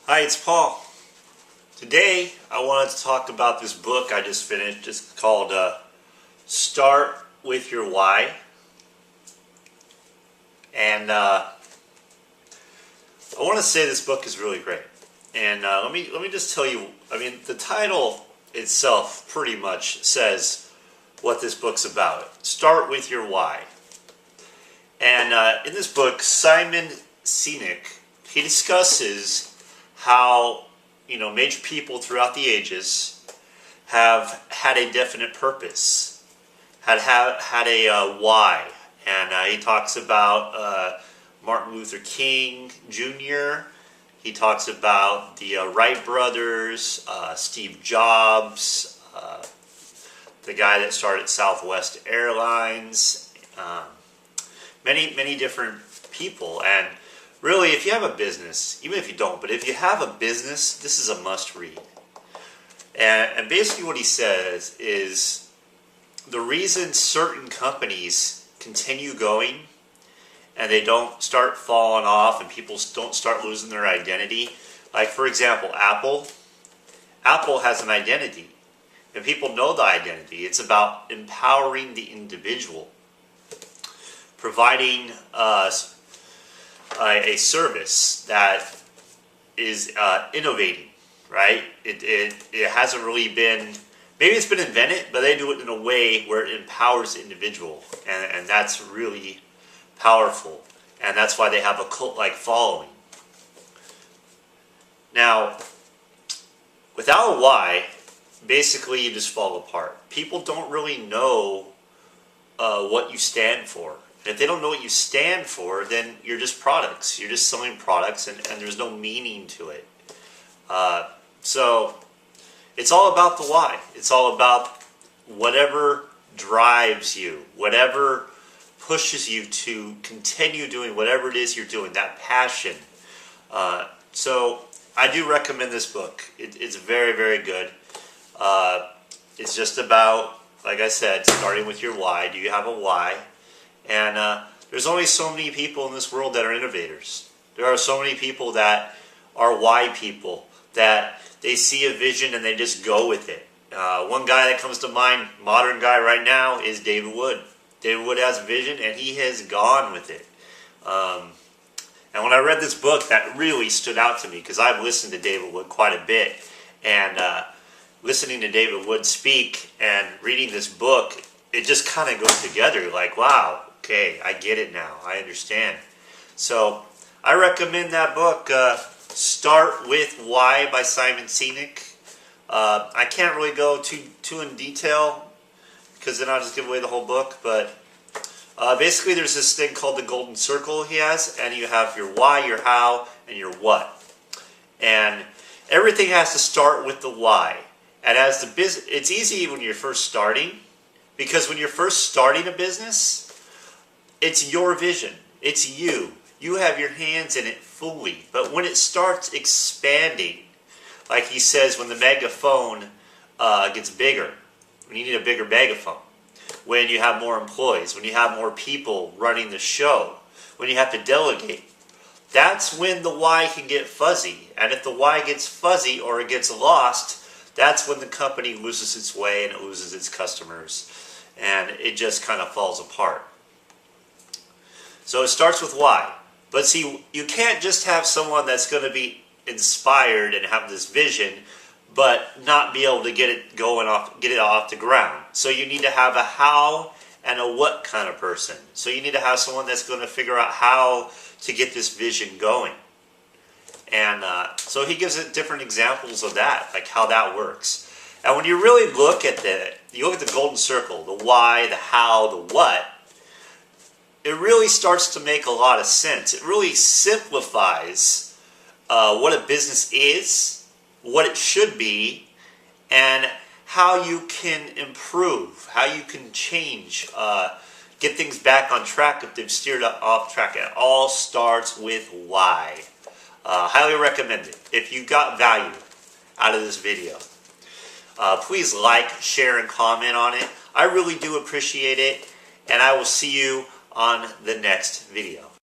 Hi, it's Paul. Today I wanted to talk about this book I just finished. It's called Start With Your Why. And I want to say this book is really great. And let me just tell you, the title itself pretty much says what this book's about. Start with your why. And in this book, Simon Sinek, he discusses how major people throughout the ages have had a definite purpose, had a why, and he talks about Martin Luther King Jr. He talks about the Wright brothers, Steve Jobs, the guy that started Southwest Airlines, many different people. And really, if you have a business, even if you don't, but if you have a business, this is a must-read. And basically what he says is the reason certain companies continue going and they don't start falling off and people don't start losing their identity, like for example, Apple has an identity and people know the identity. It's about empowering the individual, providing a service that is innovating, right? It hasn't really been, maybe it's been invented, but they do it in a way where it empowers the individual, and that's really powerful, and that's why they have a cult-like following. Now, without a why, basically you just fall apart. People don't really know what you stand for. And if they don't know what you stand for, then you're just products. You're just selling products, and there's no meaning to it. So it's all about the why. It's all about whatever drives you, whatever pushes you to continue doing whatever it is you're doing, that passion. So I do recommend this book. It's very, very good. It's just about, like I said, starting with your why. Do you have a why? And there's only so many people in this world that are innovators. There are so many people that are why people, that they see a vision and they just go with it. One guy that comes to mind, modern guy right now, is David Wood. David Wood has a vision and he has gone with it. And when I read this book, that really stood out to me because I've listened to David Wood quite a bit. And listening to David Wood speak and reading this book, it just kind of goes together. Like, wow, okay, I get it now. I understand. So I recommend that book, Start With Why by Simon Sinek. I can't really go too in detail because then I'll just give away the whole book. But basically there's this thing called the golden circle he has, and you have your why, your how, and your what. And everything has to start with the why. And as the business, it's easy when you're first starting, because when you're first starting a business, it's your vision. It's you. You have your hands in it fully. But when it starts expanding, like he says, when the megaphone gets bigger, when you need a bigger megaphone, when you have more employees, when you have more people running the show, when you have to delegate, that's when the why can get fuzzy. And if the why gets fuzzy or it gets lost, that's when the company loses its way and it loses its customers. And it just kind of falls apart. So it starts with why. But see, you can't just have someone that's going to be inspired and have this vision, but not be able to get it off the ground. So you need to have a how and a what kind of person. So you need to have someone that's going to figure out how to get this vision going. And so he gives it different examples of that, like how that works. And when you really look at the golden circle, the why, the how, the what, it really starts to make a lot of sense. It really simplifies what a business is, what it should be, and how you can improve, how you can change, get things back on track if they've steered off track. It all starts with why. Highly recommend it. If you got value out of this video, please like, share, and comment on it. I really do appreciate it, and I will see you on the next video.